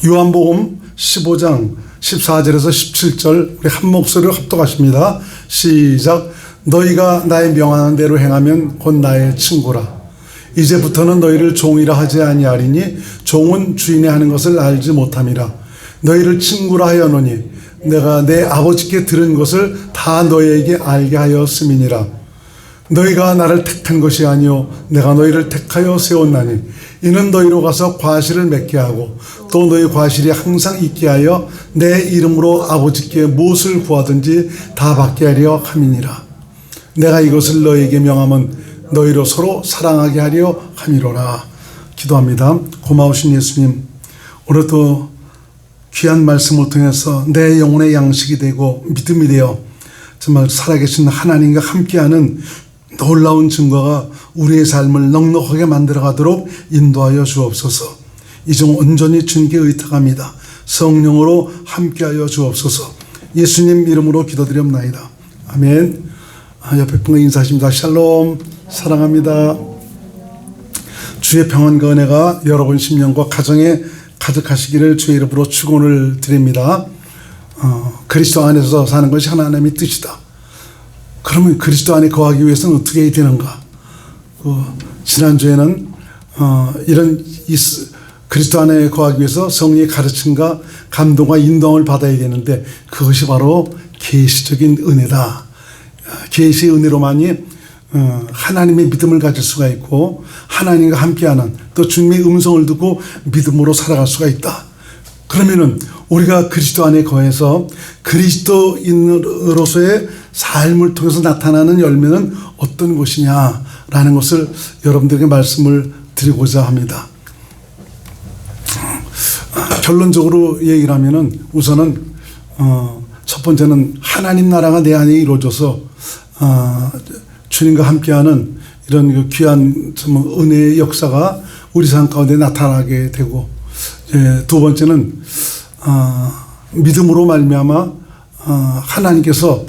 요한복음 15장 14절에서 17절 우리 한 목소리로 합독하십니다. 시작. 너희가 나의 명하는 대로 행하면 곧 나의 친구라. 이제부터는 너희를 종이라 하지 아니하리니 종은 주인의 하는 것을 알지 못함이라. 너희를 친구라 하였노니 내가 내 아버지께 들은 것을 다 너희에게 알게 하였음이니라. 너희가 나를 택한 것이 아니요 내가 너희를 택하여 세웠나니 이는 너희로 가서 과실을 맺게 하고 또 너희 과실이 항상 있게 하여 내 이름으로 아버지께 무엇을 구하든지 다 받게 하려 함이니라. 내가 이것을 너희에게 명하면 너희로 서로 사랑하게 하려 함이로라. 기도합니다. 고마우신 예수님, 오늘도 귀한 말씀을 통해서 내 영혼의 양식이 되고 믿음이 되어 정말 살아계신 하나님과 함께하는 놀라운 증거가 우리의 삶을 넉넉하게 만들어가도록 인도하여 주옵소서. 이중 온전히 주님께 의탁합니다. 성령으로 함께하여 주옵소서. 예수님 이름으로 기도드립나이다. 아멘. 옆에 분과 인사하십니다. 샬롬. 사랑합니다. 주의 평안과 은혜가 여러분 심령과 가정에 가득하시기를 주의 이름으로 축원을 드립니다. 그리스도 안에서 사는 것이 하나님의 뜻이다. 그러면 그리스도 안에 거하기 위해서는 어떻게 해야 되는가? 지난주에는 이런 그리스도 안에 거하기 위해서 성령의 가르침과 감동과 인도함을 받아야 되는데 그것이 바로 계시적인 은혜다. 계시의 은혜로만이 하나님의 믿음을 가질 수가 있고 하나님과 함께하는 또 주님의 음성을 듣고 믿음으로 살아갈 수가 있다. 그러면은 우리가 그리스도 안에 거해서 그리스도인으로서의 삶을 통해서 나타나는 열매는 어떤 것이냐라는 것을 여러분들에게 말씀을 드리고자 합니다. 결론적으로 얘기를 하면은 우선은 첫 번째는 하나님 나라가 내 안에 이루어져서 주님과 함께하는 이런 귀한 은혜의 역사가 우리 삶 가운데 나타나게 되고, 두 번째는 믿음으로 말미암아 하나님께서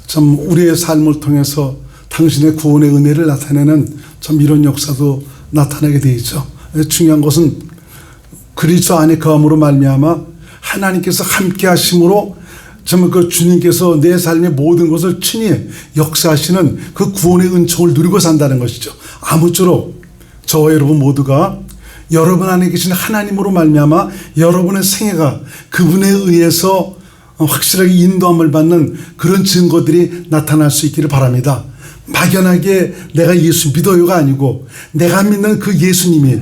참 우리의 삶을 통해서 당신의 구원의 은혜를 나타내는 참 이런 역사도 나타나게 되어 있죠. 중요한 것은 그리스도 안에 거함으로 말미암아 하나님께서 함께 하심으로 참 그 주님께서 내 삶의 모든 것을 친히 역사하시는 그 구원의 은총을 누리고 산다는 것이죠. 아무쪼록 저와 여러분 모두가 여러분 안에 계신 하나님으로 말미암아 여러분의 생애가 그분에 의해서 확실하게 인도함을 받는 그런 증거들이 나타날 수 있기를 바랍니다. 막연하게 내가 예수 믿어요가 아니고 내가 믿는 그 예수님이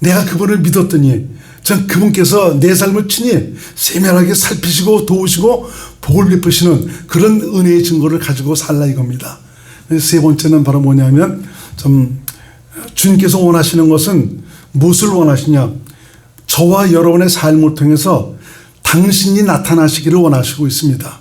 내가 그분을 믿었더니 전 그분께서 내 삶을 친히 세밀하게 살피시고 도우시고 복을 베푸시는 그런 은혜의 증거를 가지고 살라 이겁니다. 세 번째는 바로 뭐냐면 좀 주님께서 원하시는 것은 무엇을 원하시냐? 저와 여러분의 삶을 통해서 당신이 나타나시기를 원하시고 있습니다.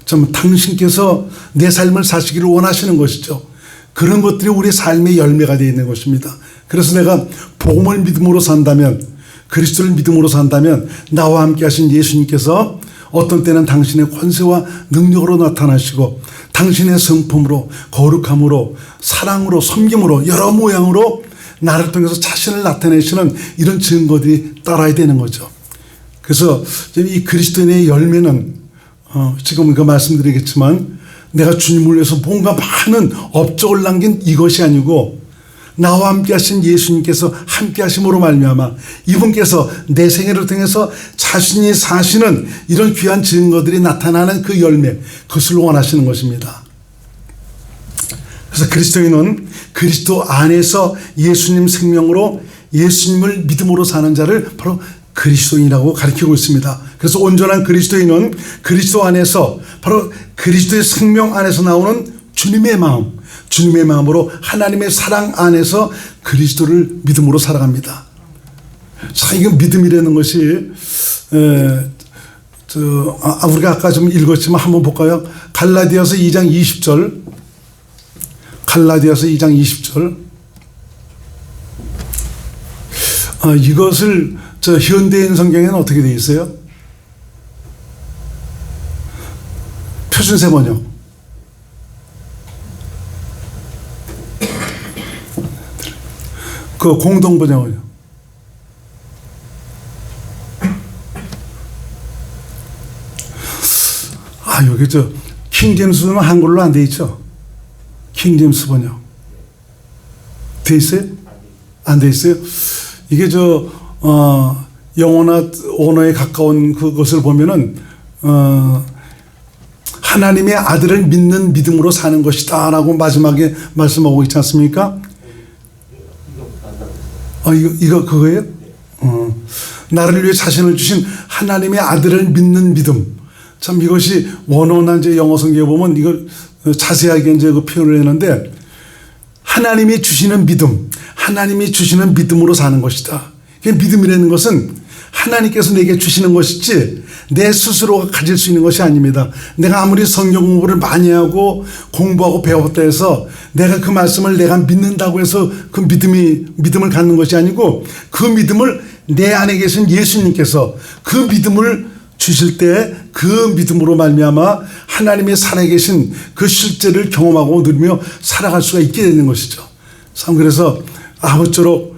좀 당신께서 내 삶을 사시기를 원하시는 것이죠. 그런 것들이 우리의 삶의 열매가 되어 있는 것입니다. 그래서 내가 복음을 믿음으로 산다면, 그리스도를 믿음으로 산다면 나와 함께 하신 예수님께서 어떤 때는 당신의 권세와 능력으로 나타나시고 당신의 성품으로 거룩함으로 사랑으로 섬김으로 여러 모양으로 나를 통해서 자신을 나타내시는 이런 증거들이 따라야 되는 거죠. 그래서 이 그리스도인의 열매는 지금 그 말씀드리겠지만 내가 주님을 위해서 뭔가 많은 업적을 남긴 이것이 아니고 나와 함께 하신 예수님께서 함께 하심으로 말미암아 이분께서 내 생애를 통해서 자신이 사시는 이런 귀한 증거들이 나타나는 그 열매, 그것을 원하시는 것입니다. 그래서 그리스도인은 그리스도 안에서 예수님 생명으로 예수님을 믿음으로 사는 자를 바로 그리스도인이라고 가르치고 있습니다. 그래서 온전한 그리스도인은 그리스도 안에서 바로 그리스도의 생명 안에서 나오는 주님의 마음, 주님의 마음으로 하나님의 사랑 안에서 그리스도를 믿음으로 살아갑니다. 자, 이거 믿음이라는 것이 우리가 아까 좀 읽었지만 한번 볼까요? 갈라디아서 2장 20절. 갈라디아서 2장 20절. 이것을 현대인 성경에는 어떻게 되어 있어요? 표준세 번역. 그 공동 번역은요. 여기 킹제임스는 한글로 안 돼 있죠? 킹제임스 번역. 돼 있어요? 안 돼 있어요? 이게 영어나 언어에 가까운 그것을 보면은, 하나님의 아들을 믿는 믿음으로 사는 것이다 라고 마지막에 말씀하고 있지 않습니까? 이거 그거예요? 나를 위해 자신을 주신 하나님의 아들을 믿는 믿음. 참 이것이 원어나 이제 영어 성경에 보면 이걸 자세하게 이제 그 표현을 했는데, 하나님이 주시는 믿음, 하나님이 주시는 믿음으로 사는 것이다. 믿음이라는 것은 하나님께서 내게 주시는 것이지 내 스스로가 가질 수 있는 것이 아닙니다. 내가 아무리 성경 공부를 많이 하고 공부하고 배웠다 해서 내가 그 말씀을 내가 믿는다고 해서 그 믿음을 갖는 것이 아니고, 그 믿음을 내 안에 계신 예수님께서 그 믿음을 주실 때 그 믿음으로 말미암아 하나님의 살아계신 그 실제를 경험하고 누리며 살아갈 수가 있게 되는 것이죠. 참 그래서 아무쪼록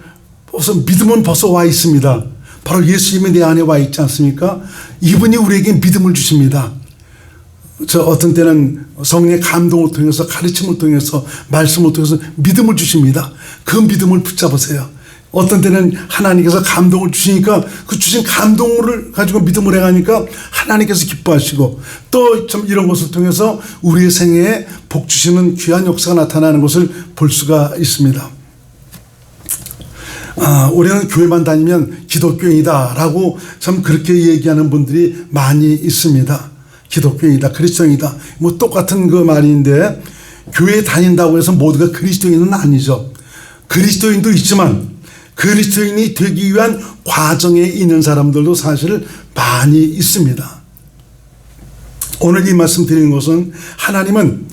믿음은 벌써 와 있습니다. 바로 예수님이 내 안에 와 있지 않습니까? 이분이 우리에게 믿음을 주십니다. 어떤 때는 성령의 감동을 통해서, 가르침을 통해서, 말씀을 통해서 믿음을 주십니다. 그 믿음을 붙잡으세요. 어떤 때는 하나님께서 감동을 주시니까 그 주신 감동을 가지고 믿음을 해가니까 하나님께서 기뻐하시고, 또 좀 이런 것을 통해서 우리의 생애에 복 주시는 귀한 역사가 나타나는 것을 볼 수가 있습니다. 우리는 교회만 다니면 기독교인이다 라고 참 그렇게 얘기하는 분들이 많이 있습니다. 기독교인이다, 그리스도인이다, 뭐 똑같은 그 말인데, 교회에 다닌다고 해서 모두가 그리스도인은 아니죠. 그리스도인도 있지만 그리스도인이 되기 위한 과정에 있는 사람들도 사실 많이 있습니다. 오늘 이 말씀 드리는 것은, 하나님은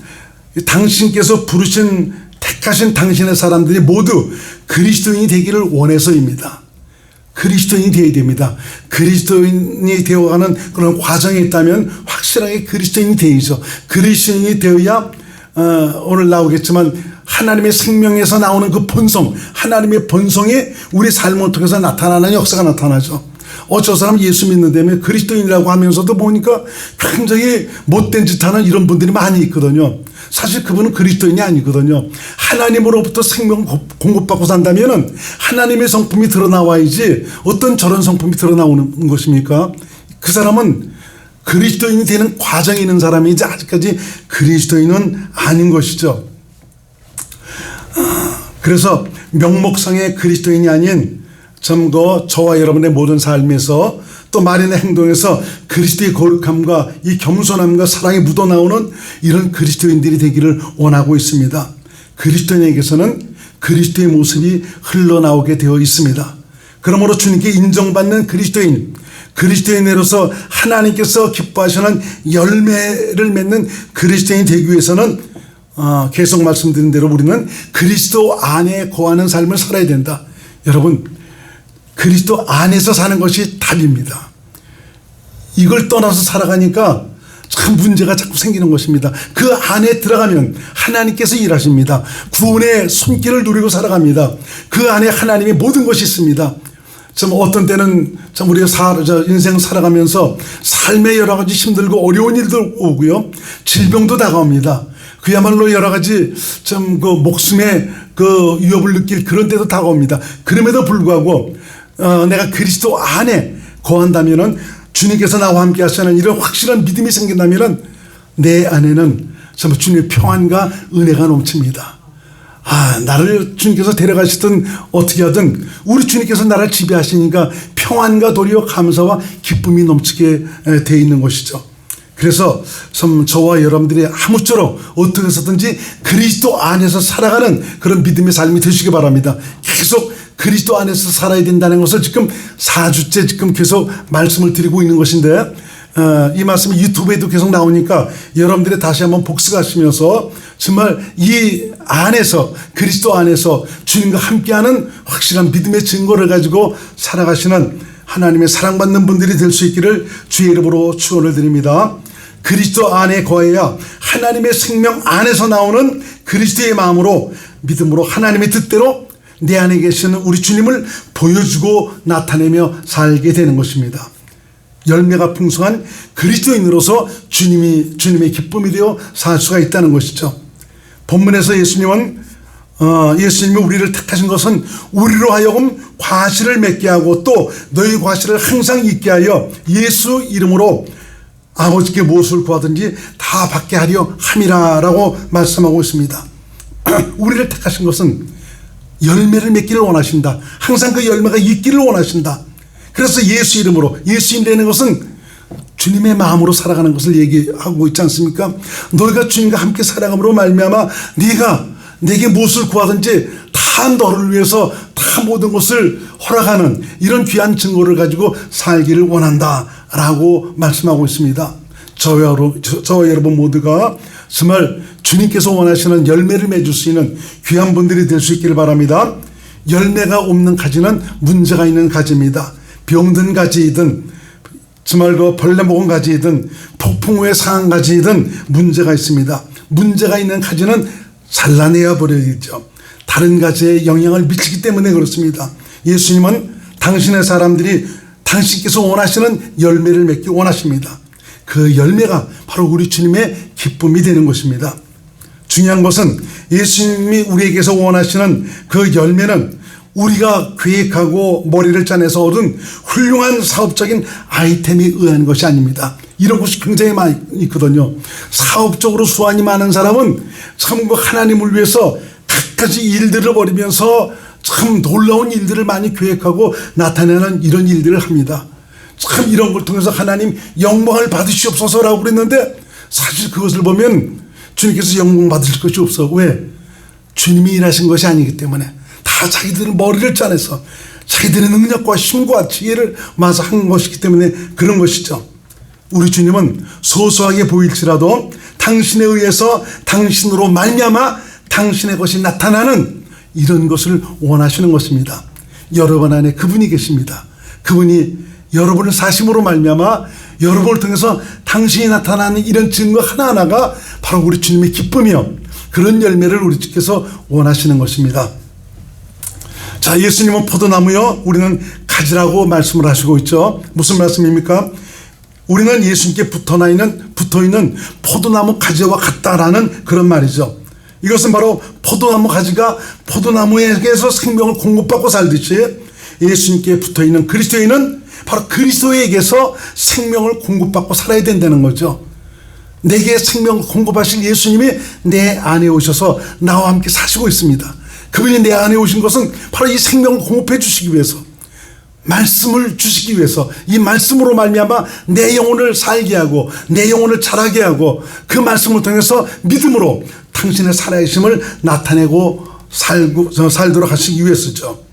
당신께서 부르신 택하신 당신의 사람들이 모두 그리스도인이 되기를 원해서입니다. 그리스도인이 되어야 됩니다. 그리스도인이 되어가는 그런 과정이 있다면 확실하게 그리스도인이 되어야죠. 그리스도인이 되어야 오늘 나오겠지만 하나님의 생명에서 나오는 그 본성, 하나님의 본성이 우리 삶을 통해서 나타나는 역사가 나타나죠. 어떤 사람은 예수 믿는다며 그리스도인이라고 하면서도 보니까 굉장히 못된 짓 하는 이런 분들이 많이 있거든요. 사실 그분은 그리스도인이 아니거든요. 하나님으로부터 생명 공급받고 산다면 하나님의 성품이 드러나와야지 어떤 저런 성품이 드러나오는 것입니까? 그 사람은 그리스도인이 되는 과정에 있는 사람이지 아직까지 그리스도인은 아닌 것이죠. 그래서 명목상의 그리스도인이 아닌 저와 여러분의 모든 삶에서, 또 말이나 행동에서 그리스도의 거룩함과 이 겸손함과 사랑이 묻어나오는 이런 그리스도인들이 되기를 원하고 있습니다. 그리스도인에게서는 그리스도의 모습이 흘러나오게 되어 있습니다. 그러므로 주님께 인정받는 그리스도인으로서 하나님께서 기뻐하시는 열매를 맺는 그리스도인이 되기 위해서는 계속 말씀드린 대로 우리는 그리스도 안에 거하는 삶을 살아야 된다. 여러분, 그리스도 안에서 사는 것이 답입니다. 이걸 떠나서 살아가니까 참 문제가 자꾸 생기는 것입니다. 그 안에 들어가면 하나님께서 일하십니다. 구원의 손길을 누리고 살아갑니다. 그 안에 하나님의 모든 것이 있습니다. 참 어떤 때는 참 우리가 인생 살아가면서 삶의 여러 가지 힘들고 어려운 일도 오고요, 질병도 다가옵니다. 그야말로 여러 가지 참 그 목숨의 그 위협을 느낄 그런 때도 다가옵니다. 그럼에도 불구하고 내가 그리스도 안에 거한다면은, 주님께서 나와 함께 하시는 이런 확실한 믿음이 생긴다면은 내 안에는 정말 주님의 평안과 은혜가 넘칩니다. 나를 주님께서 데려가시든 어떻게 하든 우리 주님께서 나를 지배하시니까 평안과 도리와 감사와 기쁨이 넘치게 되어 있는 것이죠. 그래서 저와 여러분들이 아무쪼록 어떻게 해서든지 그리스도 안에서 살아가는 그런 믿음의 삶이 되시기 바랍니다. 계속 그리스도 안에서 살아야 된다는 것을 지금 4주째 지금 계속 말씀을 드리고 있는 것인데, 이 말씀이 유튜브에도 계속 나오니까 여러분들이 다시 한번 복습하시면서 정말 이 안에서, 그리스도 안에서 주님과 함께하는 확실한 믿음의 증거를 가지고 살아가시는 하나님의 사랑받는 분들이 될 수 있기를 주의 이름으로 축원을 드립니다. 그리스도 안에 거해야 하나님의 생명 안에서 나오는 그리스도의 마음으로, 믿음으로 하나님의 뜻대로 내 안에 계시는 우리 주님을 보여주고 나타내며 살게 되는 것입니다. 열매가 풍성한 그리스도인으로서 주님의 기쁨이 되어 살 수가 있다는 것이죠. 본문에서 예수님이 우리를 택하신 것은 우리로 하여금 과실을 맺게 하고 또 너희 과실을 항상 있게 하여 예수 이름으로 아버지께 무엇을 구하든지 다 받게 하려 함이라라고 말씀하고 있습니다. 우리를 택하신 것은 열매를 맺기를 원하신다. 항상 그 열매가 있기를 원하신다. 그래서 예수 이름으로, 예수님이라는 것은 주님의 마음으로 살아가는 것을 얘기하고 있지 않습니까? 너희가 주님과 함께 살아감으로 말미암아 네가 내게 무엇을 구하든지 다 너를 위해서 다 모든 것을 허락하는 이런 귀한 증거를 가지고 살기를 원한다라고 말씀하고 있습니다. 저와 여러분 모두가 정말 주님께서 원하시는 열매를 맺을 수 있는 귀한 분들이 될 수 있기를 바랍니다. 열매가 없는 가지는 문제가 있는 가지입니다. 병든 가지이든 정말 그 벌레 먹은 가지이든 폭풍 후에 상한 가지이든 문제가 있습니다. 문제가 있는 가지는 잘라내야 버려야죠. 다른 가지에 영향을 미치기 때문에 그렇습니다. 예수님은 당신의 사람들이 당신께서 원하시는 열매를 맺기 원하십니다. 그 열매가 바로 우리 주님의 기쁨이 되는 것입니다. 중요한 것은 예수님이 우리에게서 원하시는 그 열매는 우리가 계획하고 머리를 짜내서 얻은 훌륭한 사업적인 아이템에 의한 것이 아닙니다. 이런 것이 굉장히 많이 있거든요. 사업적으로 수완이 많은 사람은 참 하나님을 위해서 갖가지 일들을 벌이면서 참 놀라운 일들을 많이 계획하고 나타내는 이런 일들을 합니다. 참 이런 걸 통해서 하나님 영광을 받으시옵소서라고 그랬는데 사실 그것을 보면 주님께서 영광 받으실 것이 없어. 왜? 주님이 일하신 것이 아니기 때문에 다 자기들은 머리를 짜내서 자기들의 능력과 힘과 지혜를 마서 한 것이기 때문에 그런 것이죠. 우리 주님은 소소하게 보일지라도 당신에 의해서 당신으로 말미암아 당신의 것이 나타나는 이런 것을 원하시는 것입니다. 여러분 안에 그분이 계십니다. 그분이 여러분을 사심으로 말미암아 여러분을 통해서 당신이 나타나는 이런 증거 하나하나가 바로 우리 주님의 기쁨이요, 그런 열매를 우리 주께서 원하시는 것입니다. 자, 예수님은 포도나무요, 우리는 가지라고 말씀을 하시고 있죠. 무슨 말씀입니까? 우리는 예수님께 붙어있는 포도나무 가지와 같다라는 그런 말이죠. 이것은 바로 포도나무 가지가 포도나무에게서 생명을 공급받고 살듯이 예수님께 붙어있는 그리스도인은 바로 그리스도에게서 생명을 공급받고 살아야 된다는 거죠. 내게 생명을 공급하실 예수님이 내 안에 오셔서 나와 함께 사시고 있습니다. 그분이 내 안에 오신 것은 바로 이 생명을 공급해 주시기 위해서, 말씀을 주시기 위해서, 이 말씀으로 말미암아 내 영혼을 살게 하고 내 영혼을 자라게 하고 그 말씀을 통해서 믿음으로 당신의 살아계심을 나타내고 살도록 하시기 위해서죠.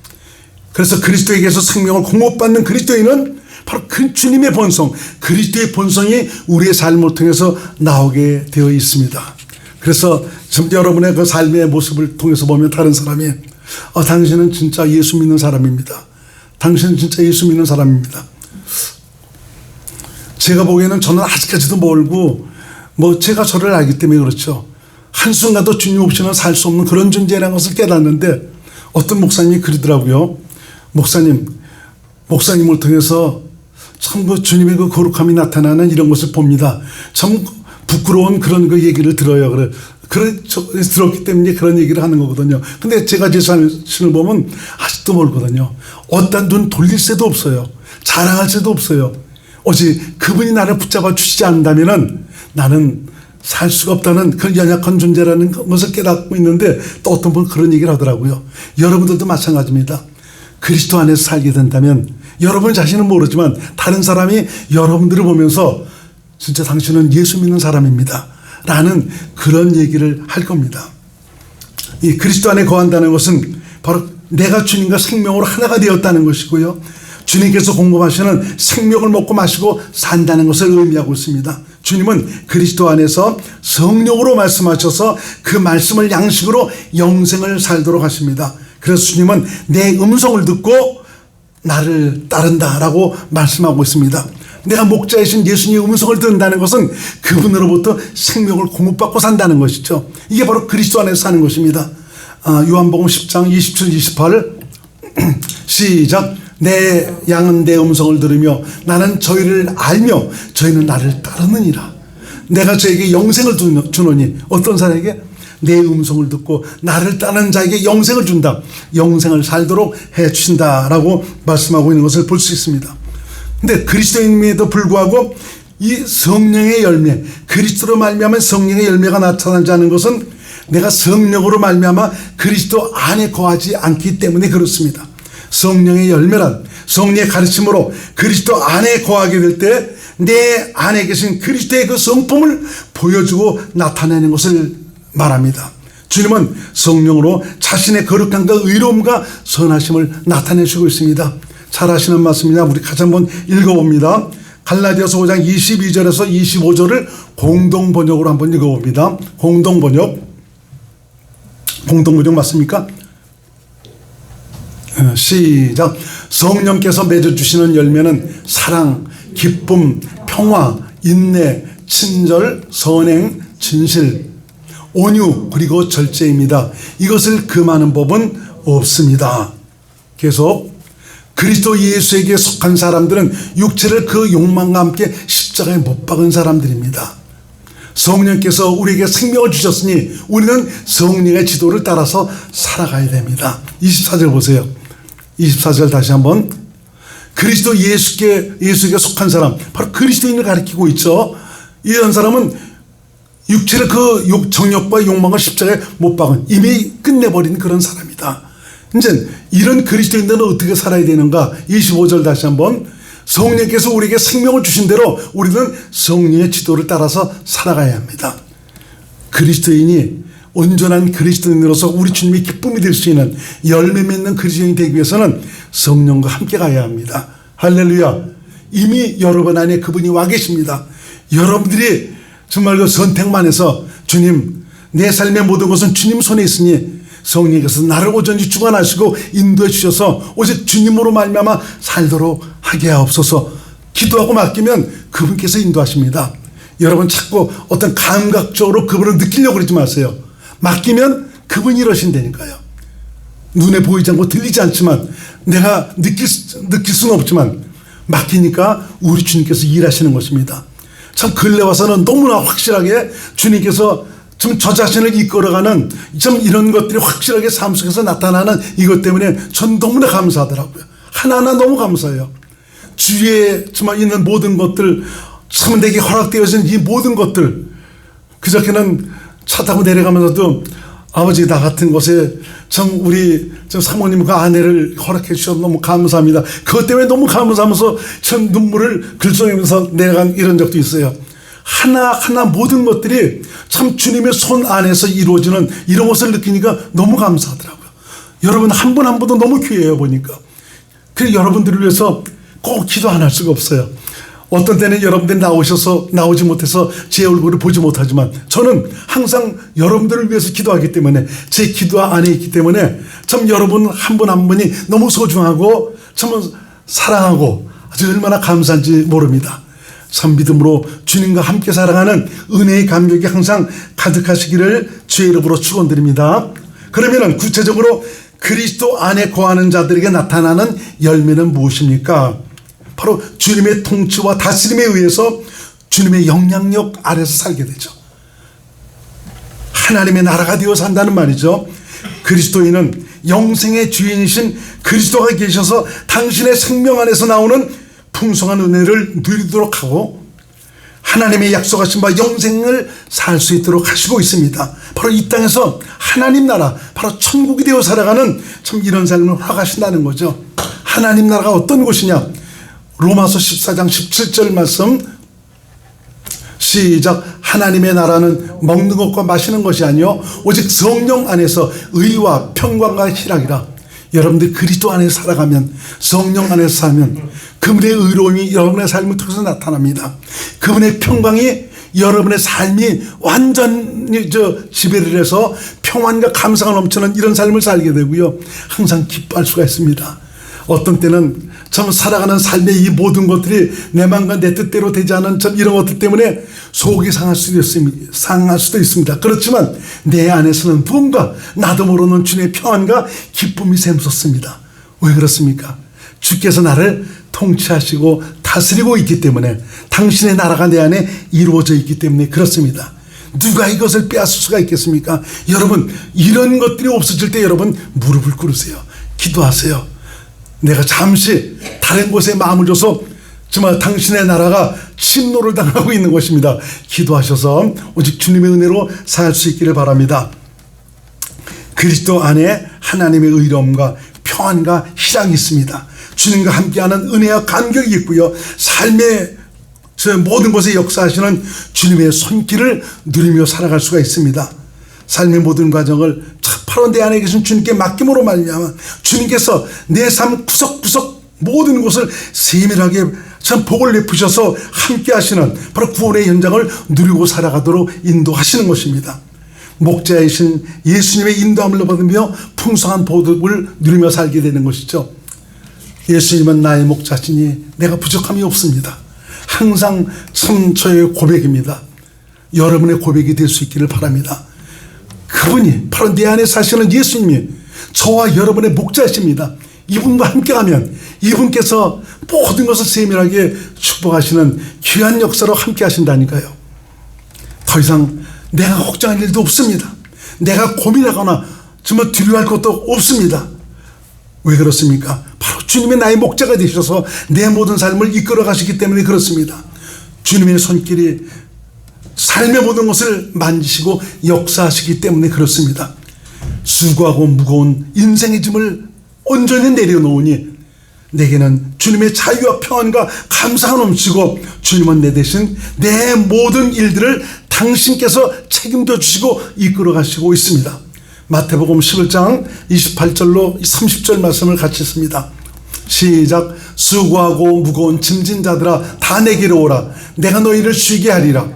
그래서 그리스도에게서 생명을 공급받는 그리스도인은 바로 그 주님의 본성, 그리스도의 본성이 우리의 삶을 통해서 나오게 되어 있습니다. 그래서 지금 여러분의 그 삶의 모습을 통해서 보면 다른 사람이 당신은 진짜 예수 믿는 사람입니다. 당신은 진짜 예수 믿는 사람입니다. 제가 보기에는 저는 아직까지도 멀고 제가 저를 알기 때문에 그렇죠. 한순간도 주님 없이는 살 수 없는 그런 존재라는 것을 깨닫는데 어떤 목사님이 그러더라고요. 목사님을 통해서 참 그 주님의 그 거룩함이 나타나는 이런 것을 봅니다. 참 부끄러운 그런 그 얘기를 들어요. 들었기 때문에 그런 얘기를 하는 거거든요. 근데 제가 제 자신을 보면 아직도 멀거든요. 어떤 눈 돌릴 새도 없어요. 자랑할 새도 없어요. 오직 그분이 나를 붙잡아 주시지 않는다면은 나는 살 수가 없다는 그런 연약한 존재라는 것을 깨닫고 있는데 또 어떤 분은 그런 얘기를 하더라고요. 여러분들도 마찬가지입니다. 그리스도 안에서 살게 된다면 여러분 자신은 모르지만 다른 사람이 여러분들을 보면서 진짜 당신은 예수 믿는 사람입니다 라는 그런 얘기를 할 겁니다. 이 그리스도 안에 거한다는 것은 바로 내가 주님과 생명으로 하나가 되었다는 것이고요, 주님께서 공급하시는 생명을 먹고 마시고 산다는 것을 의미하고 있습니다. 주님은 그리스도 안에서 성령으로 말씀하셔서 그 말씀을 양식으로 영생을 살도록 하십니다. 그래서 주님은 내 음성을 듣고 나를 따른다라고 말씀하고 있습니다. 내가 목자이신 예수님의 음성을 듣는다는 것은 그분으로부터 생명을 공급받고 산다는 것이죠. 이게 바로 그리스도 안에서 사는 것입니다. 요한복음 10장 27, 28 시작. 내 양은 내 음성을 들으며 나는 저희를 알며 저희는 나를 따르느니라. 내가 저에게 영생을 주노니, 어떤 사람에게? 내 음성을 듣고 나를 따르는 자에게 영생을 준다. 영생을 살도록 해 주신다라고 말씀하고 있는 것을 볼 수 있습니다. 근데 그리스도인임에도 불구하고 이 성령의 열매, 그리스도로 말미암아 성령의 열매가 나타나지 않는 것은 내가 성령으로 말미암아 그리스도 안에 거하지 않기 때문에 그렇습니다. 성령의 열매란 성령의 가르침으로 그리스도 안에 거하게 될 때 내 안에 계신 그리스도의 그 성품을 보여주고 나타내는 것을 말합니다. 주님은 성령으로 자신의 거룩함과 의로움과 선하심을 나타내시고 있습니다. 잘 아시는 말씀입니다. 우리 같이 한번 읽어봅니다. 갈라디아서 5장 22절에서 25절을 공동번역으로 한번 읽어봅니다. 공동번역 맞습니까? 시작. 성령께서 맺어주시는 열매는 사랑, 기쁨, 평화, 인내, 친절, 선행, 진실, 온유, 그리고 절제입니다. 이것을 금하는 법은 없습니다. 계속. 그리스도 예수에게 속한 사람들은 육체를 그 욕망과 함께 십자가에 못 박은 사람들입니다. 성령께서 우리에게 생명을 주셨으니 우리는 성령의 지도를 따라서 살아가야 됩니다. 24절 보세요. 24절 다시 한번. 그리스도 예수에게 속한 사람, 바로 그리스도인을 가리키고 있죠. 이런 사람은 육체를 그 정욕과 욕망과 십자가에 못 박은, 이미 끝내버린 그런 사람이다. 이제 이런 그리스도인들은 어떻게 살아야 되는가? 25절 다시 한번. 성령께서 우리에게 생명을 주신 대로 우리는 성령의 지도를 따라서 살아가야 합니다. 그리스도인이 온전한 그리스도인으로서 우리 주님의 기쁨이 될 수 있는 열매 맺는 그리스도인이 되기 위해서는 성령과 함께 가야 합니다. 할렐루야. 이미 여러분 안에 그분이 와 계십니다. 여러분들이 정말 그 선택만 해서 주님, 내 삶의 모든 것은 주님 손에 있으니 성령께서 나를 온전히 주관하시고 인도해 주셔서 오직 주님으로 말미암아 살도록 하게 하옵소서. 기도하고 맡기면 그분께서 인도하십니다. 여러분 자꾸 어떤 감각적으로 그분을 느끼려고 그러지 마세요. 맡기면 그분이 이러신다니까요. 눈에 보이지 않고 들리지 않지만 내가 느낄 수는 없지만 맡기니까 우리 주님께서 일하시는 것입니다. 참 근래 와서는 너무나 확실하게 주님께서 좀 저 자신을 이끌어가는 좀 이런 것들이 확실하게 삶 속에서 나타나는 이것 때문에 전 너무나 감사하더라고요. 하나하나 너무 감사해요. 주위에 정말 있는 모든 것들, 참 내게 허락되어진 이 모든 것들, 그저께는 차 타고 내려가면서도 아버지 나 같은 곳에 참 우리 사모님 그 아내를 허락해 주셔서 너무 감사합니다. 그것 때문에 너무 감사하면서 참 눈물을 글썽이면서 내려간 이런 적도 있어요. 하나하나 모든 것들이 참 주님의 손 안에서 이루어지는 이런 것을 느끼니까 너무 감사하더라고요. 여러분 한 분 한 분도 너무 귀해요 보니까. 그래서 여러분들을 위해서 꼭 기도 안 할 수가 없어요. 어떤 때는 여러분들이 나오지 못해서 제 얼굴을 보지 못하지만 저는 항상 여러분들을 위해서 기도하기 때문에 제 기도 안에 있기 때문에 참 여러분 한 분 한 분이 너무 소중하고 참 사랑하고 아주 얼마나 감사한지 모릅니다. 참 믿음으로 주님과 함께 살아가는 은혜의 감격이 항상 가득하시기를 주의 이름으로 축원드립니다. 그러면 구체적으로 그리스도 안에 거하는 자들에게 나타나는 열매는 무엇입니까? 바로 주님의 통치와 다스림에 의해서 주님의 영향력 아래서 살게 되죠. 하나님의 나라가 되어 산다는 말이죠. 그리스도인은 영생의 주인이신 그리스도가 계셔서 당신의 생명 안에서 나오는 풍성한 은혜를 누리도록 하고 하나님의 약속하신 바 영생을 살 수 있도록 하시고 있습니다. 바로 이 땅에서 하나님 나라, 바로 천국이 되어 살아가는 참 이런 삶을 허락하신다는 거죠. 하나님 나라가 어떤 곳이냐? 로마서 14장 17절 말씀 시작. 하나님의 나라는 먹는 것과 마시는 것이 아니요 오직 성령 안에서 의와 평강과 희락이라. 여러분들 그리스도 안에서 살아가면, 성령 안에서 살면 그분의 의로움이 여러분의 삶을 통해서 나타납니다. 그분의 평강이 여러분의 삶이 완전히 지배를 해서 평안과 감사가 넘치는 이런 삶을 살게 되고요, 항상 기뻐할 수가 있습니다. 어떤 때는 참 살아가는 삶의 이 모든 것들이 내 마음과 내 뜻대로 되지 않은 참 이런 것들 때문에 속이 상할 수도 있습니다. 그렇지만 내 안에서는 무언가 나도 모르는 주님의 평안과 기쁨이 샘솟습니다. 왜 그렇습니까? 주께서 나를 통치하시고 다스리고 있기 때문에, 당신의 나라가 내 안에 이루어져 있기 때문에 그렇습니다. 누가 이것을 빼앗을 수가 있겠습니까? 여러분, 이런 것들이 없어질 때 여러분 무릎을 꿇으세요. 기도하세요. 내가 잠시 다른 곳에 마음을 줘서 정말 당신의 나라가 침노를 당하고 있는 것입니다. 기도하셔서 오직 주님의 은혜로 살 수 있기를 바랍니다. 그리스도 안에 하나님의 의로움과 평안과 희락이 있습니다. 주님과 함께하는 은혜와 감격이 있고요, 삶의 모든 것에 역사하시는 주님의 손길을 누리며 살아갈 수가 있습니다. 삶의 모든 과정을 바로 내 안에 계신 주님께 맡김으로 말미암아 주님께서 내 삶 구석구석 모든 곳을 세밀하게 참 복을 베푸셔서 함께 하시는 바로 구원의 현장을 누리고 살아가도록 인도하시는 것입니다. 목자이신 예수님의 인도함을 받으며 풍성한 복을 누리며 살게 되는 것이죠. 예수님은 나의 목자시니 내가 부족함이 없습니다. 항상 참 저의 고백입니다. 여러분의 고백이 될 수 있기를 바랍니다. 그분이 바로 내 안에 사시는 예수님이 저와 여러분의 목자이십니다. 이분과 함께하면 이분께서 모든 것을 세밀하게 축복하시는 귀한 역사로 함께 하신다니까요. 더 이상 내가 걱정할 일도 없습니다. 내가 고민하거나 정말 두려워할 것도 없습니다. 왜 그렇습니까? 바로 주님이 나의 목자가 되셔서 내 모든 삶을 이끌어 가시기 때문에 그렇습니다. 주님의 손길이 삶의 모든 것을 만지시고 역사하시기 때문에 그렇습니다. 수고하고 무거운 인생의 짐을 온전히 내려놓으니 내게는 주님의 자유와 평안과 감사가 넘치고, 주님은 내 대신 내 모든 일들을 당신께서 책임져 주시고 이끌어 가시고 있습니다. 마태복음 11장 28절로 30절 말씀을 같이 읽습니다. 시작. 수고하고 무거운 짐진 자들아 다 내게로 오라. 내가 너희를 쉬게 하리라.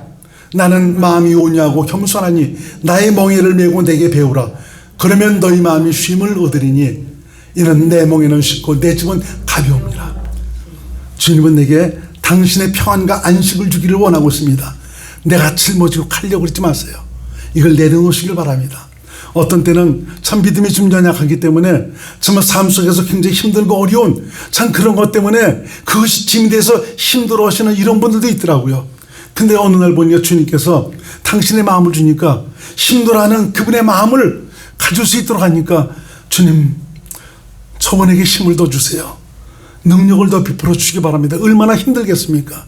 나는 마음이 온유하고 겸손하니 나의 멍에를 메고 내게 배우라. 그러면 너희 마음이 쉼을 얻으리니 이는 내 멍에는 쉽고 내 짐은 가벼움이라. 주님은 내게 당신의 평안과 안식을 주기를 원하고 있습니다. 내가 짊어지고 가려고 그러지 마세요. 이걸 내려놓으시길 바랍니다. 어떤 때는 참 믿음이 좀 연약하기 때문에 정말 삶 속에서 굉장히 힘들고 어려운 참 그런 것 때문에 그것이 짐이 돼서 힘들어 하시는 이런 분들도 있더라고요. 근데 어느 날 보니까 주님께서 당신의 마음을 주니까 힘들어하는 그분의 마음을 가질 수 있도록 하니까, 주님 저분에게 힘을 더 주세요. 능력을 더 베풀어 주시기 바랍니다. 얼마나 힘들겠습니까?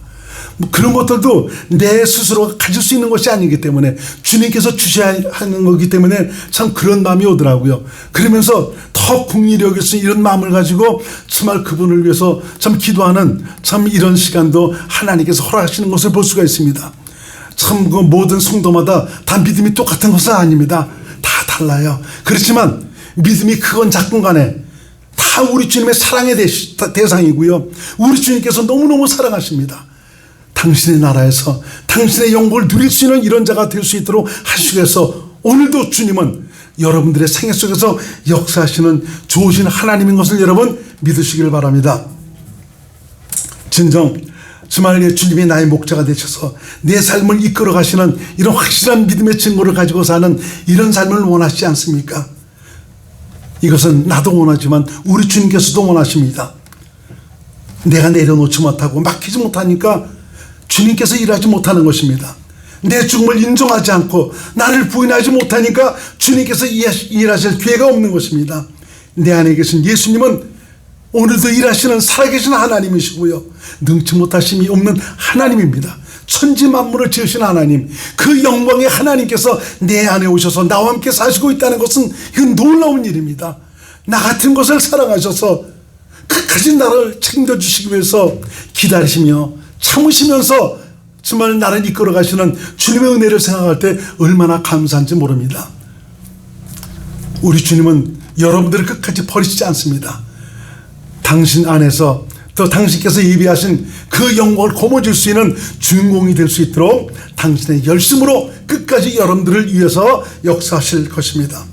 그런 것들도 내 스스로가 가질 수 있는 것이 아니기 때문에 주님께서 주셔야 하는 거기 때문에 참 그런 마음이 오더라고요. 그러면서 더 긍휼히 여길 수 있는 이런 마음을 가지고 정말 그분을 위해서 참 기도하는 참 이런 시간도 하나님께서 허락하시는 것을 볼 수가 있습니다. 참 그 모든 성도마다 다 믿음이 똑같은 것은 아닙니다. 다 달라요. 그렇지만 믿음이 크건 작건 간에 다 우리 주님의 사랑의 대상이고요, 우리 주님께서 너무너무 사랑하십니다. 당신의 나라에서 당신의 영광을 누릴 수 있는 이런 자가 될 수 있도록 하시기 위해서 오늘도 주님은 여러분들의 생애 속에서 역사하시는 좋으신 하나님인 것을 여러분 믿으시길 바랍니다. 진정 주말 주님이 나의 목자가 되셔서 내 삶을 이끌어 가시는 이런 확실한 믿음의 증거를 가지고 사는 이런 삶을 원하시지 않습니까? 이것은 나도 원하지만 우리 주님께서도 원하십니다. 내가 내려놓지 못하고 맡기지 못하니까 주님께서 일하지 못하는 것입니다. 내 죽음을 인정하지 않고 나를 부인하지 못하니까 주님께서 일하실 기회가 없는 것입니다. 내 안에 계신 예수님은 오늘도 일하시는 살아계신 하나님이시고요, 능치 못하심이 없는 하나님입니다. 천지 만물을 지으신 하나님, 그 영광의 하나님께서 내 안에 오셔서 나와 함께 사시고 있다는 것은 이건 놀라운 일입니다. 나 같은 것을 사랑하셔서 끝까지 나를 챙겨주시기 위해서 기다리시며 참으시면서 정말 나를 이끌어 가시는 주님의 은혜를 생각할 때 얼마나 감사한지 모릅니다. 우리 주님은 여러분들을 끝까지 버리시지 않습니다. 당신 안에서 또 당신께서 예비하신 그 영광을 거머쥘 수 있는 주인공이 될 수 있도록 당신의 열심으로 끝까지 여러분들을 위해서 역사하실 것입니다.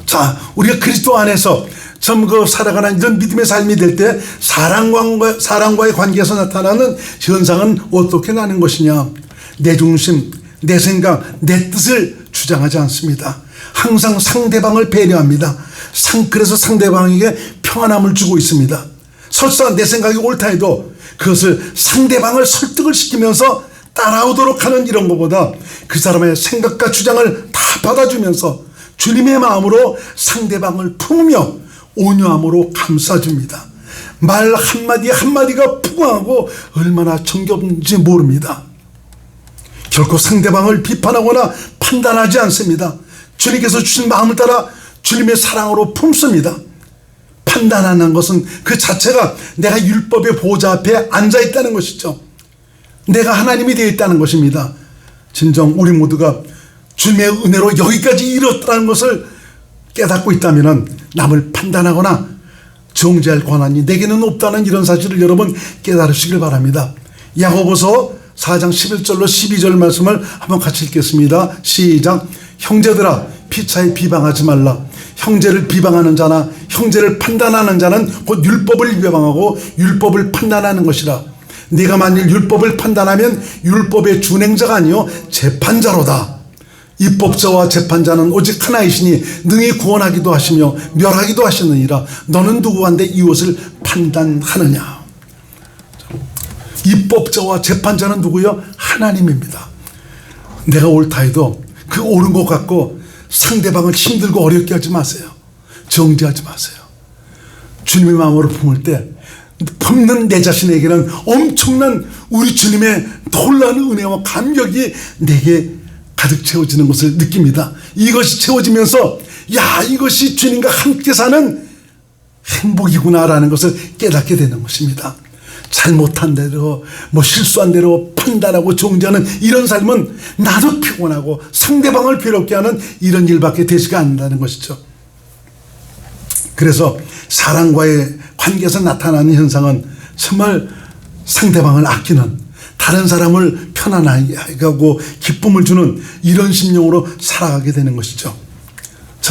자, 우리가 그리스도 안에서 참 살아가는 이런 믿음의 삶이 될 때 사랑과의 관계에서 나타나는 현상은 어떻게 나는 것이냐? 내 중심, 내 생각, 내 뜻을 주장하지 않습니다. 항상 상대방을 배려합니다. 그래서 상대방에게 평안함을 주고 있습니다. 설사 내 생각이 옳다 해도 그것을 상대방을 설득을 시키면서 따라오도록 하는 이런 것보다 그 사람의 생각과 주장을 다 받아주면서 주님의 마음으로 상대방을 품으며 온유함으로 감싸줍니다. 말 한마디 한마디가 풍성하고 얼마나 정겹는지 모릅니다. 결코 상대방을 비판하거나 판단하지 않습니다. 주님께서 주신 마음을 따라 주님의 사랑으로 품습니다. 판단하는 것은 그 자체가 내가 율법의 보좌 앞에 앉아있다는 것이죠. 내가 하나님이 되어 있다는 것입니다. 진정 우리 모두가 주님의 은혜로 여기까지 이뤘다는 것을 깨닫고 있다면 남을 판단하거나 정죄할 권한이 내게는 없다는 이런 사실을 여러분 깨달으시길 바랍니다. 야고보서 4장 11절로 12절 말씀을 한번 같이 읽겠습니다. 시작. 형제들아 피차에 비방하지 말라. 형제를 비방하는 자나 형제를 판단하는 자는 곧 율법을 비방하고 율법을 판단하는 것이라. 네가 만일 율법을 판단하면 율법의 준행자가 아니요 재판자로다. 입법자와 재판자는 오직 하나이시니 능히 구원하기도 하시며 멸하기도 하시느니라. 너는 누구한테 이웃을 판단하느냐. 입법자와 재판자는 누구요? 하나님입니다. 내가 옳다 해도 그 옳은 것 같고 상대방을 힘들고 어렵게 하지 마세요. 정죄하지 마세요. 주님의 마음으로 품을 때 품는 내 자신에게는 엄청난 우리 주님의 놀라운 은혜와 감격이 내게 가득 채워지는 것을 느낍니다. 이것이 채워지면서 야, 이것이 주님과 함께 사는 행복이구나라는 것을 깨닫게 되는 것입니다. 잘못한 대로 실수한 대로 판단하고 정죄하는 이런 삶은 나도 피곤하고 상대방을 괴롭게 하는 이런 일밖에 되지가 않는다는 것이죠. 그래서 사람과의 관계에서 나타나는 현상은 정말 상대방을 아끼는, 다른 사람을 편안하게 하고 기쁨을 주는 이런 심령으로 살아가게 되는 것이죠.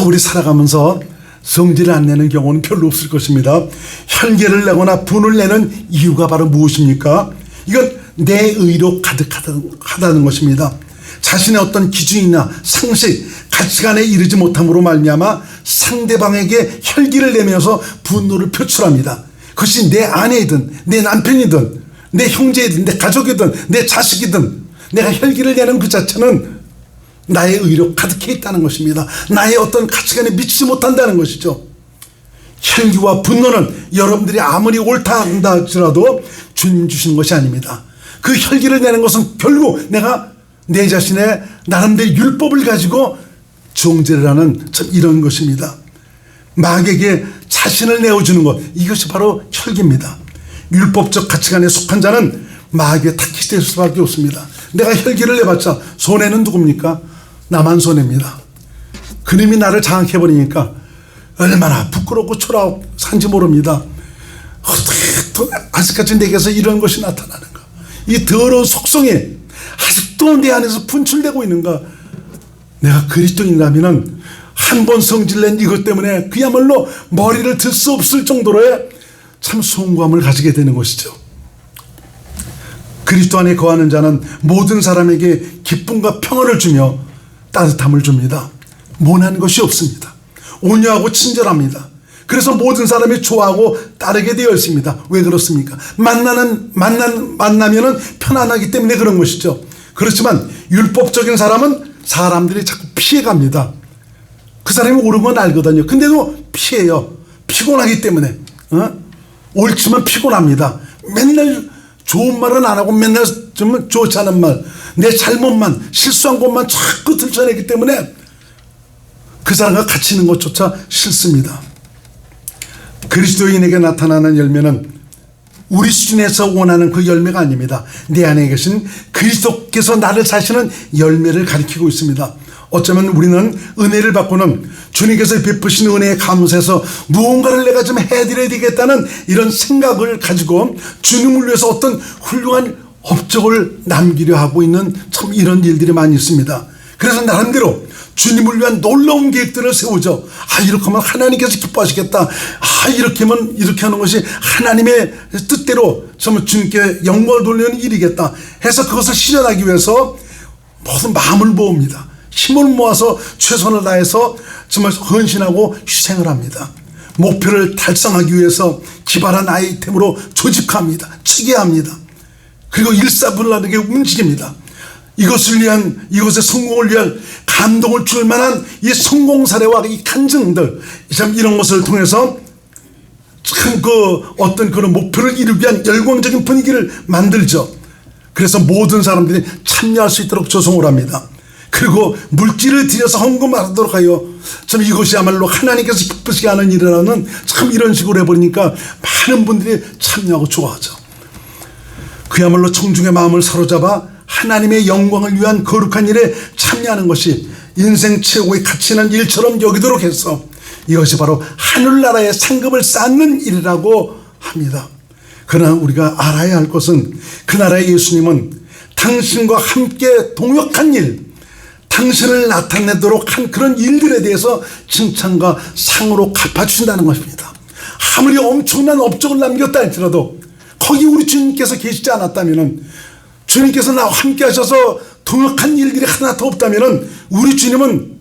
우리 살아가면서 성질을 안 내는 경우는 별로 없을 것입니다. 혈기를 내거나 분을 내는 이유가 바로 무엇입니까? 이건 내 의로 가득하다는 것입니다. 자신의 어떤 기준이나 상식, 가치관에 이르지 못함으로 말미암아 상대방에게 혈기를 내면서 분노를 표출합니다. 그것이 내 아내이든 내 남편이든 내 형제이든 내 가족이든 내 자식이든 내가 혈기를 내는 그 자체는 나의 의로 가득해 있다는 것입니다. 나의 어떤 가치관에 미치지 못한다는 것이죠. 혈기와 분노는 여러분들이 아무리 옳다 한다 할지라도 주님 주시는 것이 아닙니다. 그 혈기를 내는 것은 결국 내가 내 자신의 나름대로 율법을 가지고 정죄를 하는 참 이런 것입니다. 마귀에게 자신을 내어주는 것, 이것이 바로 혈기입니다. 율법적 가치관에 속한 자는 마귀에 탁키될 수밖에 없습니다. 내가 혈기를 내봤자 손해는 누굽니까? 나만 손해입니다. 그놈이 나를 장악해버리니까 얼마나 부끄럽고 초라한지 모릅니다. 어떻게 아직까지 내게서 이런 것이 나타나는가? 이 더러운 속성이 아직도 내 안에서 분출되고 있는가? 내가 그리스도인이라면 한 번 성질낸 이것 때문에 그야말로 머리를 들 수 없을 정도로의 참 송구함을 가지게 되는 것이죠. 그리스도 안에 거하는 자는 모든 사람에게 기쁨과 평안을 주며 따뜻함을 줍니다. 모난 것이 없습니다. 온유하고 친절합니다. 그래서 모든 사람이 좋아하고 따르게 되어 있습니다. 왜 그렇습니까? 만나면은 편안하기 때문에 그런 것이죠. 그렇지만 율법적인 사람은 사람들이 자꾸 피해갑니다. 그 사람이 옳은 건 알거든요. 근데도 피해요. 피곤하기 때문에. 옳지만 피곤합니다. 맨날 좋은 말은 안 하고 맨날 좀 좋지 않은 말, 내 잘못만, 실수한 것만 자꾸 들춰내기 때문에 그 사람과 같이 있는 것조차 싫습니다. 그리스도인에게 나타나는 열매는 우리 수준에서 원하는 그 열매가 아닙니다. 내 안에 계신 그리스도께서 나를 사시는 열매를 가리키고 있습니다. 어쩌면 우리는 은혜를 받고는 주님께서 베푸신 은혜에 감사해서 무언가를 내가 좀 해드려야 되겠다는 이런 생각을 가지고 주님을 위해서 어떤 훌륭한 업적을 남기려 하고 있는 참 이런 일들이 많이 있습니다. 그래서 나름대로 주님을 위한 놀라운 계획들을 세우죠. 이렇게 하면 하나님께서 기뻐하시겠다. 이렇게 하면 이렇게 하는 것이 하나님의 뜻대로 정말 주님께 영광을 돌리는 일이겠다 해서 그것을 실현하기 위해서 모든 마음을 모읍니다. 힘을 모아서 최선을 다해서 정말 헌신하고 희생을 합니다. 목표를 달성하기 위해서 기발한 아이템으로 조직합니다. 체계합니다. 그리고 일사불란하게 움직입니다. 이것의 성공을 위한 감동을 줄 만한 이 성공 사례와 이 간증들, 참 이런 것을 통해서 참 어떤 그런 목표를 이루기 위한 열광적인 분위기를 만들죠. 그래서 모든 사람들이 참여할 수 있도록 조성을 합니다. 그리고 물질을 들여서 헌금하도록 하여 참 이것이야말로 하나님께서 기쁘시게 하는 일이라는 참 이런 식으로 해버리니까 많은 분들이 참여하고 좋아하죠. 그야말로 청중의 마음을 사로잡아 하나님의 영광을 위한 거룩한 일에 참여하는 것이 인생 최고의 가치 있는 일처럼 여기도록 해서 이것이 바로 하늘나라의 상급을 쌓는 일이라고 합니다. 그러나 우리가 알아야 할 것은 그 나라의 예수님은 당신과 함께 동역한 일, 당신을 나타내도록 한 그런 일들에 대해서 칭찬과 상으로 갚아주신다는 것입니다. 아무리 엄청난 업적을 남겼다 할지라도 거기 우리 주님께서 계시지 않았다면, 주님께서 나와 함께 하셔서 동역한 일들이 하나 더 없다면 우리 주님은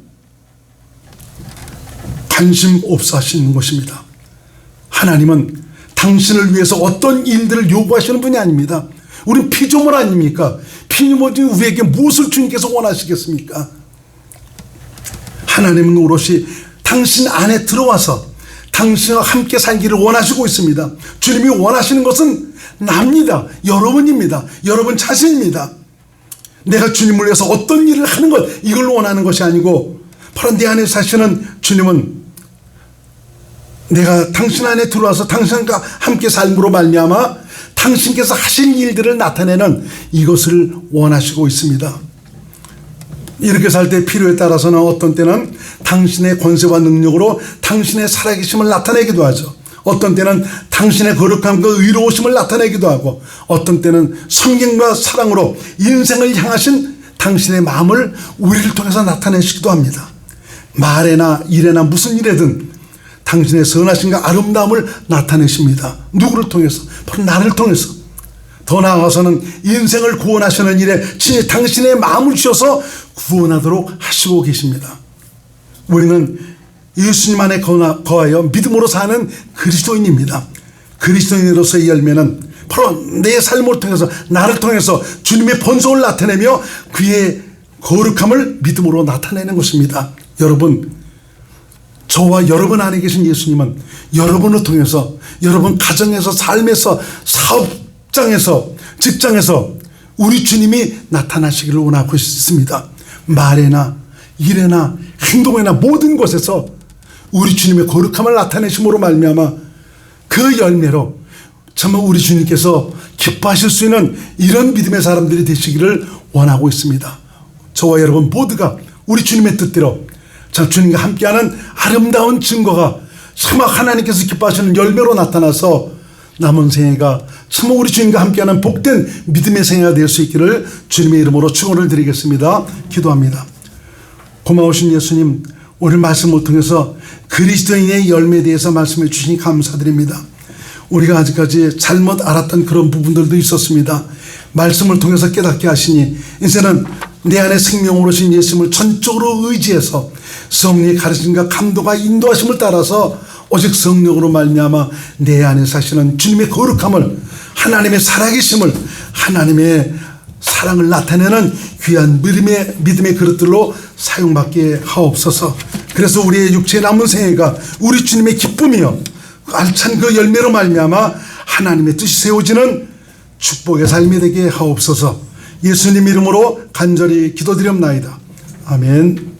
관심 없어 하시는 것입니다. 하나님은 당신을 위해서 어떤 일들을 요구하시는 분이 아닙니다. 우린 피조물 아닙니까? 피조물이 우리에게 무엇을 주님께서 원하시겠습니까? 하나님은 오롯이 당신 안에 들어와서 당신과 함께 살기를 원하시고 있습니다. 주님이 원하시는 것은 납니다. 여러분입니다. 여러분 자신입니다. 내가 주님을 위해서 어떤 일을 하는 것, 이걸 원하는 것이 아니고 바로 내 안에 사시는 주님은 내가 당신 안에 들어와서 당신과 함께 삶으로 말미암아 당신께서 하신 일들을 나타내는 이것을 원하시고 있습니다. 이렇게 살 때 필요에 따라서는 어떤 때는 당신의 권세와 능력으로 당신의 살아계심을 나타내기도 하죠. 어떤 때는 당신의 거룩함과 의로우심을 나타내기도 하고, 어떤 때는 성경과 사랑으로 인생을 향하신 당신의 마음을 우리를 통해서 나타내시기도 합니다. 말에나 일에나 무슨 일에든 당신의 선하심과 아름다움을 나타내십니다. 누구를 통해서? 바로 나를 통해서. 더 나아가서는 인생을 구원하시는 일에 친히 당신의 마음을 주셔서 구원하도록 하시고 계십니다. 우리는 예수님 안에 거하여 믿음으로 사는 그리스도인입니다. 그리스도인으로서의 열매는 바로 내 삶을 통해서, 나를 통해서 주님의 본성을 나타내며 그의 거룩함을 믿음으로 나타내는 것입니다. 여러분, 저와 여러분 안에 계신 예수님은 여러분을 통해서 여러분 가정에서, 삶에서, 사업장에서, 직장에서 우리 주님이 나타나시기를 원하고 있습니다. 말에나 일에나 행동에나 모든 곳에서 우리 주님의 거룩함을 나타내심으로 말미암아 그 열매로 정말 우리 주님께서 기뻐하실 수 있는 이런 믿음의 사람들이 되시기를 원하고 있습니다. 저와 여러분 모두가 우리 주님의 뜻대로 참 주님과 함께하는 아름다운 증거가 정말 하나님께서 기뻐하시는 열매로 나타나서 남은 생애가 정말 우리 주님과 함께하는 복된 믿음의 생애가 될 수 있기를 주님의 이름으로 축원을 드리겠습니다. 기도합니다. 고마우신 예수님, 오늘 말씀을 통해서 그리스도인의 열매에 대해서 말씀해 주시니 감사드립니다. 우리가 아직까지 잘못 알았던 그런 부분들도 있었습니다. 말씀을 통해서 깨닫게 하시니 이제는 내 안에 생명으로 신 예수님을 전적으로 의지해서 성령의 가르침과 감동과 인도하심을 따라서 오직 성령으로 말미암아 내 안에 사시는 주님의 거룩함을, 하나님의 살아계심을, 하나님의 사랑을 나타내는 귀한 믿음의 그릇들로 사용받게 하옵소서. 그래서 우리의 육체의 남은 생애가 우리 주님의 기쁨이요 알찬 그 열매로 말미암아 하나님의 뜻이 세워지는 축복의 삶이 되게 하옵소서. 예수님 이름으로 간절히 기도드렸나이다. 아멘.